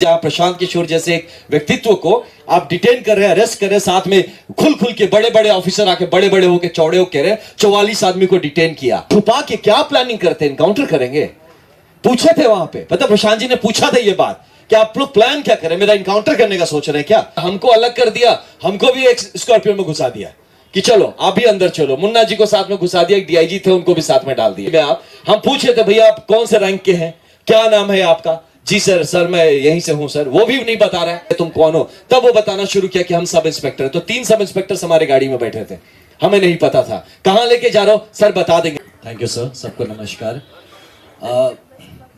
जहां प्रशांत किशोर जैसे एक व्यक्तित्व को आप डिटेन कर रहे हैं, अरेस्ट कर रहे हैं, साथ में खुल के बड़े बड़े ऑफिसर आके बड़े बड़े होके चौड़े होके कह रहे हैं 44 आदमी को डिटेन किया। छुपा के क्या प्लानिंग करते हैं? इनकाउंटर करेंगे? पूछे थे वहां पे, पता प्रशांत जी ने पूछा था ये बात कि आप लोग प्लान क्या करें, मेरा इनकाउंटर करने का सोच रहे हैं क्या? हमको अलग कर दिया, हमको भी एक स्कॉर्पियो में घुसा दिया कि चलो आप भी अंदर चलो। मुन्ना जी को साथ में घुसा दिया, एक डीआईजी थे उनको भी साथ में डाल दिया। आप हम पूछे थे भैया आप कौन से रैंक के हैं, क्या नाम है आपका? जी सर मैं यहीं से हूं सर। वो भी नहीं बता रहा है तुम कौन हो। तब वो बताना शुरू किया कि हम सब इंस्पेक्टर। तो 3 सब इंस्पेक्टर हमारे गाड़ी में बैठे थे, हमें नहीं पता था कहां लेके जा रहा हो सर बता देंगे। थैंक यू सर, सबको नमस्कार।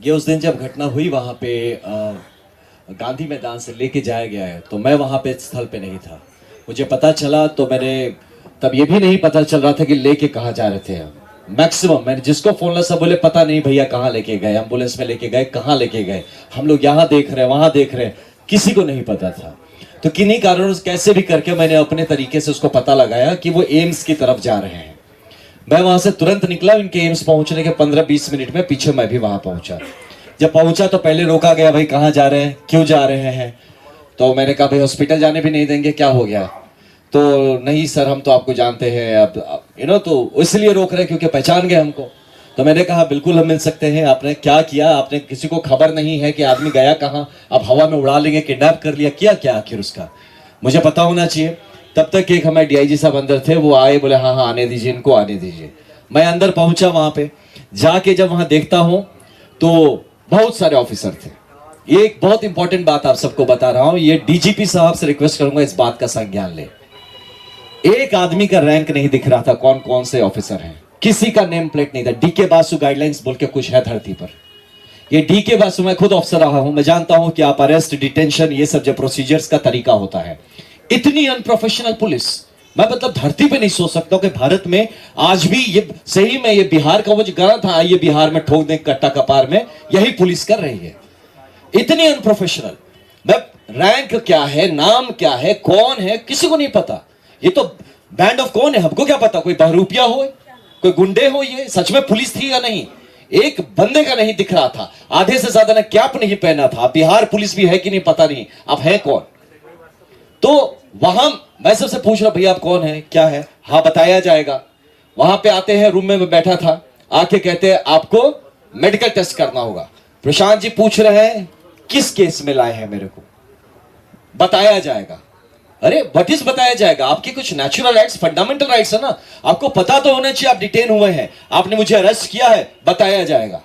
ये उस दिन जब घटना हुई वहां पे गांधी मैदान से लेके जाया गया है, तो मैं वहां पे स्थल पे नहीं था। मुझे पता चला तो मैंने तब ये भी नहीं पता चल रहा था कि लेके कहाँ जा रहे थे हम। मैक्सिमम मैंने जिसको फोन लगा सब बोले पता नहीं भैया कहाँ लेके गए, एम्बुलेंस में लेके गए, कहाँ लेके गए, हम लोग यहाँ देख रहे हैं वहां देख रहे हैं, किसी को नहीं पता था। तो किन्हीं कारणों से कैसे भी करके मैंने अपने तरीके से उसको पता लगाया कि वो एम्स की तरफ जा रहे हैं। मैं वहां से तुरंत निकला, इनके एम्स पहुंचने के 15-20 मिनट में पीछे मैं भी वहां पहुंचा। जब पहुंचा तो पहले रोका गया, भाई कहाँ जा रहे हैं, क्यों जा रहे हैं? तो मैंने कहा भाई हॉस्पिटल जाने भी नहीं देंगे, क्या हो गया? तो नहीं सर हम तो आपको जानते हैं, अब तो इसलिए रोक रहे हैं क्योंकि पहचान गए हमको। तो मैंने कहा बिल्कुल हम मिल सकते हैं। आपने क्या किया? आपने किसी को खबर नहीं है कि आदमी गया कहाँ? आप हवा में उड़ा लेंगे, किडनैप कर लिया, किया क्या आखिर उसका? मुझे पता होना चाहिए। तब तक एक हमारे डीआईजी साहब अंदर थे, वो आए, बोले हाँ आने दीजिए, इनको आने दीजिए। मैं अंदर पहुंचा, वहां पे जाके जब वहां देखता हूं तो बहुत सारे ऑफिसर थे। ये एक बहुत इंपॉर्टेंट बात आप सबको बता रहा हूं, ये डीजीपी साहब से रिक्वेस्ट करूंगा इस बात का संज्ञान ले। एक आदमी का रैंक नहीं दिख रहा था, कौन कौन से ऑफिसर हैं, किसी का नेम प्लेट नहीं था। डीके बासु गाइडलाइंस बोल के कुछ है धरती पर। ये डीके बासु, मैं खुद ऑफिसर रहा हूं, मैं जानता हूं कि आप अरेस्ट, डिटेंशन, ये सब जो प्रोसीजर्स का तरीका होता है। इतनी अनप्रोफेशनल पुलिस मैं मतलब धरती पे नहीं सोच सकता हूं कि भारत में आज भी ये सही में ये बिहार का वो जो गाना था, ये बिहार में ठोक दे कट्टा कपार में, यही पुलिस कर रही है। इतनी अनप्रोफेशनल। मैं रैंक क्या है, नाम क्या है, कौन है, किसी को नहीं पता। ये तो बैंड ऑफ कौन है, हमको क्या पता? कोई बहरूपिया हो, कोई गुंडे हो, ये सच में पुलिस थी या नहीं? एक बंदे का नहीं दिख रहा था। आधे से ज्यादा ने कैप नहीं पहना था। बिहार पुलिस भी है कि नहीं पता नहीं, अब है कौन? तो वहां मैं सबसे पूछ रहा भैया आप कौन है, क्या है? हाँ बताया जाएगा। वहां पे आते हैं, रूम में मैं बैठा था, आके कहते हैं आपको मेडिकल टेस्ट करना होगा। प्रशांत जी पूछ रहे हैं किस केस में लाए हैं मेरे को? बताया जाएगा। अरे व्हाट इज बताया जाएगा? आपके कुछ नेचुरल राइट्स, फंडामेंटल राइट्स है ना, आपको पता तो होना चाहिए आप डिटेन हुए हैं, आपने मुझे अरेस्ट किया है, बताया जाएगा।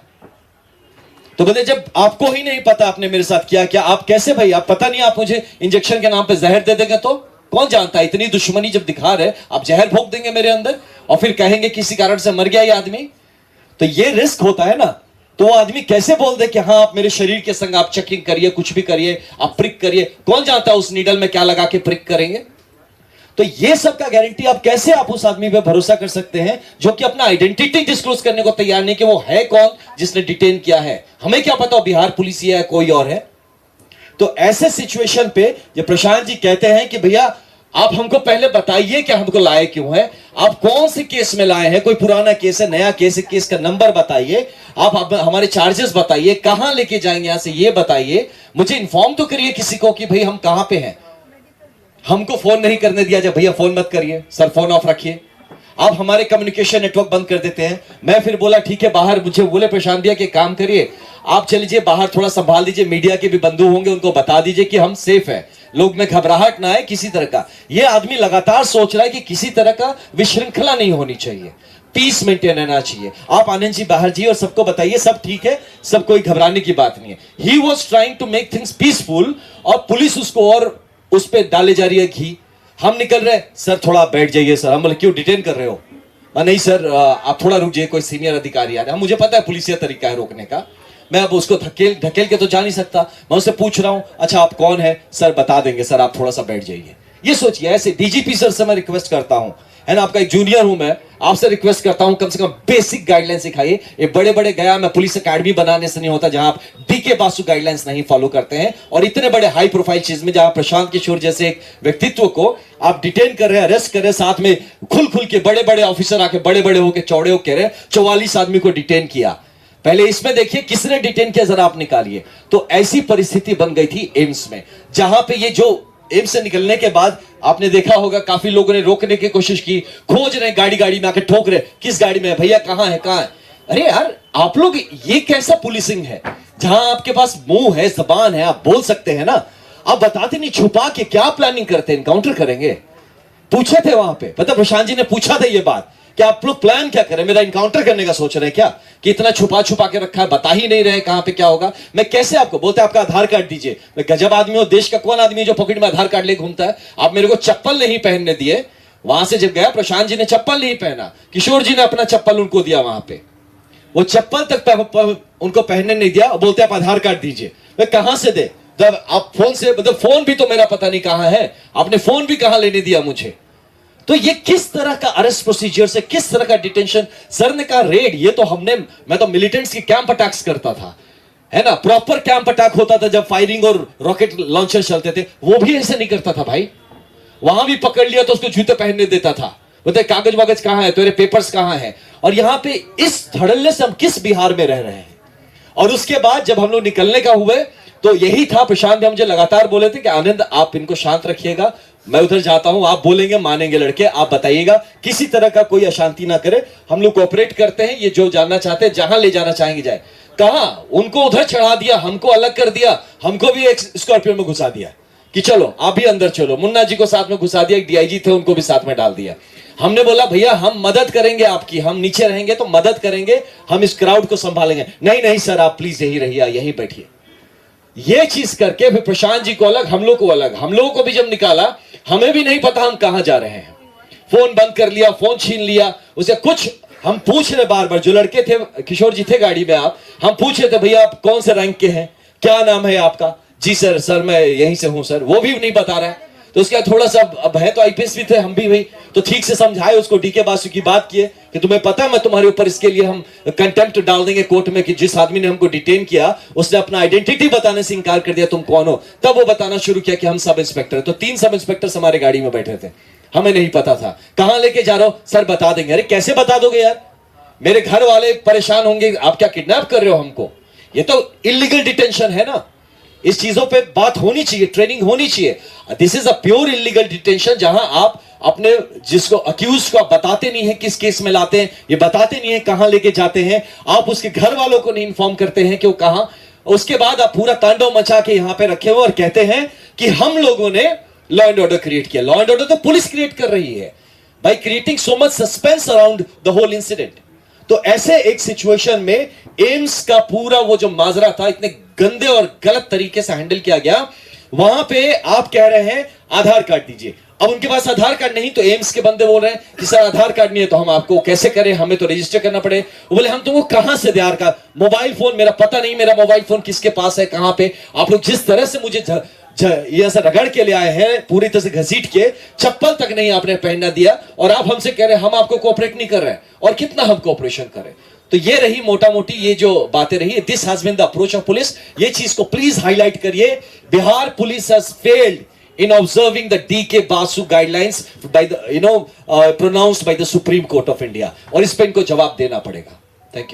तो बोले जब आपको ही नहीं पता आपने मेरे साथ किया क्या, आप कैसे भाई, आप पता नहीं, आप मुझे इंजेक्शन के नाम पे जहर दे देंगे तो कौन जानता है? इतनी दुश्मनी जब दिखा रहे, आप जहर भोंक देंगे मेरे अंदर और फिर कहेंगे किसी कारण से मर गया ये आदमी। तो ये रिस्क होता है ना। तो वो आदमी कैसे बोल दे कि हाँ आप मेरे शरीर के संग आप चेकिंग करिए, कुछ भी करिए, आप प्रिक करिए, कौन जानता है उस नीडल में क्या लगा के प्रिक करेंगे? तो ये सब का गारंटी आप कैसे आप उस आदमी पे भरोसा कर सकते हैं जो कि अपना आइडेंटिटी डिस्क्लोज करने को तैयार नहीं कि वो है कौन जिसने डिटेन किया है? हमें क्या पता बिहार पुलिस है कोई और है? तो ऐसे सिचुएशन पे ये प्रशांत जी कहते हैं कि भैया आप हमको पहले बताइए कि हमको लाए क्यों है, आप कौन से केस में लाए हैं, कोई पुराना केस है, नया केस है, केस का नंबर बताइए, आप हमारे चार्जेस बताइए, कहां लेके जाएंगे यहां से ये बताइए, मुझे इन्फॉर्म तो करिए किसी को कि भाई हम कहां पे हैं। हमको फोन नहीं करने दिया जाए, भैया फोन मत करिए सर, फोन ऑफ रखिए। आप हमारे कम्युनिकेशन नेटवर्क बंद कर देते हैं। मैं फिर बोला ठीक है बाहर, मुझे बोले प्रशांत भैया के काम करिए, आप चल लीजिए बाहर, थोड़ा संभाल दीजिए, मीडिया के भी बंधु होंगे उनको बता दीजिए कि हम सेफ है, लोग में घबराहट ना आए किसी तरह का। ये आदमी लगातार सोच रहा है कि किसी तरह का विश्रृंखला नहीं होनी चाहिए, पीस मेंटेन रहना चाहिए। आप आनंद जी बाहर जी और सबको बताइए सब ठीक है, सब कोई घबराने की बात नहीं है। He was trying to make things peaceful और पुलिस उसको और उस पर डाले जा रही है घी। हम निकल रहे, सर थोड़ा बैठ जाइए सर। हम बोले क्यों डिटेन कर रहे हो? नहीं सर आप थोड़ा रुक जाइए, कोई सीनियर अधिकारी आ रहा है। मुझे पता है पुलिस का तरीका है रोकने का, मैं अब उसको ढकेल के तो जा नहीं सकता। मैं उससे पूछ रहा हूं अच्छा आप कौन है? सर बता देंगे सर, आप थोड़ा सा बैठ जाइए। ये सोचिए, ऐसे डीजीपी सर से मैं रिक्वेस्ट करता हूं, है ना, आपका एक जूनियर हूं मैं, आपसे रिक्वेस्ट करता हूं कम से कम बेसिक गाइडलाइन सिखाइए। ये बड़े बड़े गया मैं पुलिस एकेडमी बनाने से नहीं होता जहां आप डीके बासु गाइडलाइंस नहीं फॉलो करते हैं, और इतने बड़े हाई प्रोफाइल चीज में जहां प्रशांत किशोर जैसे एक व्यक्तित्व को आप डिटेन कर रहे हैं, अरेस्ट कर रहे हैं, साथ में खुल के बड़े बड़े ऑफिसर आके बड़े बड़े होके चौड़े होके कह रहे हैं 44 आदमी को डिटेन किया। पहले इसमें देखिए किसने डिटेन किया, जरा आप निकालिए। तो ऐसी परिस्थिति बन गई थी एम्स में, जहां पे ये जो एम्स से निकलने के बाद आपने देखा होगा काफी लोगों ने रोकने की कोशिश की, खोज रहे, गाड़ी गाड़ी में आके ठोक रहे, किस गाड़ी में है भैया, कहां है कहां है। अरे यार आप लोग, ये कैसा पुलिसिंग है जहां आपके पास मुंह है, जबान है, आप बोल सकते हैं ना, आप बताते नहीं, छुपा के क्या प्लानिंग करते हैं, एनकाउंटर करेंगे। पूछे थे वहां पे, पता प्रशांत जी ने पूछा था ये बात कि आप लोग प्लान क्या करें, मेरा इनकाउंटर करने का सोच रहे हैं क्या, कि इतना छुपा छुपा के रखा है, बता ही नहीं रहे कहां पे क्या होगा। मैं कैसे आपको बोलते आपका आधार कार्ड दीजिए, मैं गजब आदमी हूं, देश का कौन आदमी है जो पॉकेट में आधार कार्ड लेके घूमता है। आप मेरे को चप्पल नहीं पहनने दिए, वहां से जब गया प्रशांत जी ने चप्पल नहीं पहना, किशोर जी ने अपना चप्पल उनको दिया, वहां पे वो चप्पल तक उनको पहनने नहीं दिया, बोलते आप आधार कार्ड दीजिए। मैं कहां से दे, जब आप फोन से, मतलब फोन भी तो मेरा पता नहीं कहां है, आपने फोन भी कहां लेने दिया मुझे। तो ये किस तरह का अरेस्ट प्रोसीजर से, किस तरह का डिटेंशन। सर ने कहा रेड, ये तो हमने, मैं तो मिलिटेंट्स की कैंप अटैक्स करता था, है ना, प्रॉपर कैंप अटैक होता था जब फायरिंग और रॉकेट लॉन्चर चलते थे, वो भी ऐसे नहीं करता था भाई। वहां भी पकड़ लिया तो उसको जूते पहनने देता था, बोलते कागज वागज कहां है, तेरे पेपर्स कहां है। और यहां पे इस धड़ल्ले से हम किस बिहार में रह रहे हैं। और उसके बाद जब हम लोग निकलने का हुए तो यही था, प्रशांत ने मुझे लगातार बोले थे कि आनंद आप इनको शांत रखिएगा, मैं उधर जाता हूं, आप बोलेंगे मानेंगे लड़के, आप बताइएगा, किसी तरह का कोई अशांति ना करे, हम लोग कोऑपरेट करते हैं, ये जो जानना चाहते हैं, जहां ले जाना चाहेंगे जाए। कहा उनको उधर चढ़ा दिया, हमको अलग कर दिया, हमको भी एक स्कॉर्पियो में घुसा दिया कि चलो आप भी अंदर चलो, मुन्ना जी को साथ में घुसा दिया, एक डीआईजी थे उनको भी साथ में डाल दिया। हमने बोला भैया हम मदद करेंगे आपकी, हम नीचे रहेंगे तो मदद करेंगे, हम इस क्राउड को संभालेंगे। नहीं नहीं सर आप प्लीज यही रहिए, यही बैठिए। ये चीज करके फिर प्रशांत जी को अलग, हम लोग को अलग, हम लोगों को भी जब निकाला, हमें भी नहीं पता हम कहां जा रहे हैं, फोन बंद कर लिया, फोन छीन लिया, उसे कुछ हम पूछ रहे बार बार, जो लड़के थे, किशोर जी थे गाड़ी में, आप, हम पूछ रहे थे भैया आप कौन से रैंक के हैं, क्या नाम है आपका, जी सर, सर मैं यहीं से हूं सर, वो भी नहीं बता रहा है। तो उसके बाद थोड़ा सा, अब है तो आईपीएस भी थे, हम भी भाई, तो ठीक से समझाए उसको, डीके बासु की बात किए कि तुम्हें पता है मैं तुम्हारे ऊपर इसके लिए हम कंटेम्प्ट डाल देंगे कोर्ट में, कि जिस आदमी ने हमको डिटेन किया उसने अपना आइडेंटिटी बताने से इंकार कर दिया, तुम कौन हो। तब वो बताना शुरू किया कि हम सब इंस्पेक्टर है। तो 3 सब इंस्पेक्टर हमारे गाड़ी में बैठे थे, हमें नहीं पता था कहां लेके जा रहा हो, सर बता देंगे। अरे कैसे बता दोगे यार, मेरे घर वाले परेशान होंगे, आप क्या किडनैप कर रहे हो हमको, ये तो इलीगल डिटेंशन है ना। इस चीजों पे बात होनी चाहिए, ट्रेनिंग होनी चाहिए। This is a pure illegal detention, जहां आप अपने जिसको अक्यूज को आप बताते नहीं है किस केस में लाते हैं, ये बताते नहीं है कहां लेके जाते हैं, आप उसके घर वालों को नहीं इन्फॉर्म करते हैं कि वो कहां। उसके बाद आप पूरा तांडव मचा के यहां पे रखे हुए और कहते हैं कि हम लोगों ने लॉ एंड ऑर्डर क्रिएट किया। लॉ एंड ऑर्डर तो पुलिस क्रिएट कर रही है by creating so much suspense around the whole incident. तो ऐसे एक सिचुएशन में एम्स का पूरा वो जो माजरा था, इतने गंदे और गलत तरीके से हैंडल किया गया। वहां पे आप कह रहे हैं आधार कार्ड दीजिए, अब उनके पास आधार कार्ड नहीं, तो एम्स के बंदे बोल रहे हैं कि सर आधार कार्ड नहीं है तो हम आपको कैसे करें, हमें तो रजिस्टर करना पड़े। वो बोले हम तुमको कहां से दे आधार कार्ड, मोबाइल फोन मेरा पता नहीं, मेरा मोबाइल फोन किसके पास है, कहां पे। आप लोग जिस तरह से मुझे ये ऐसा रगड़ के ले आए हैं, पूरी तरह से घसीट के, चप्पल तक नहीं आपने पहनना दिया, और आप हमसे कह रहे हैं हम आपको कोऑपरेट नहीं कर रहे हैं, और कितना हम कोऑपरेशन करें। तो ये रही मोटा मोटी ये जो बातें रही, this has been the approach of police. ये चीज को प्लीज हाईलाइट करिए, Bihar police has failed in observing the DK Basu guidelines by the pronounced by the Supreme Court of India, और इस पे इनको जवाब देना पड़ेगा। Thank you.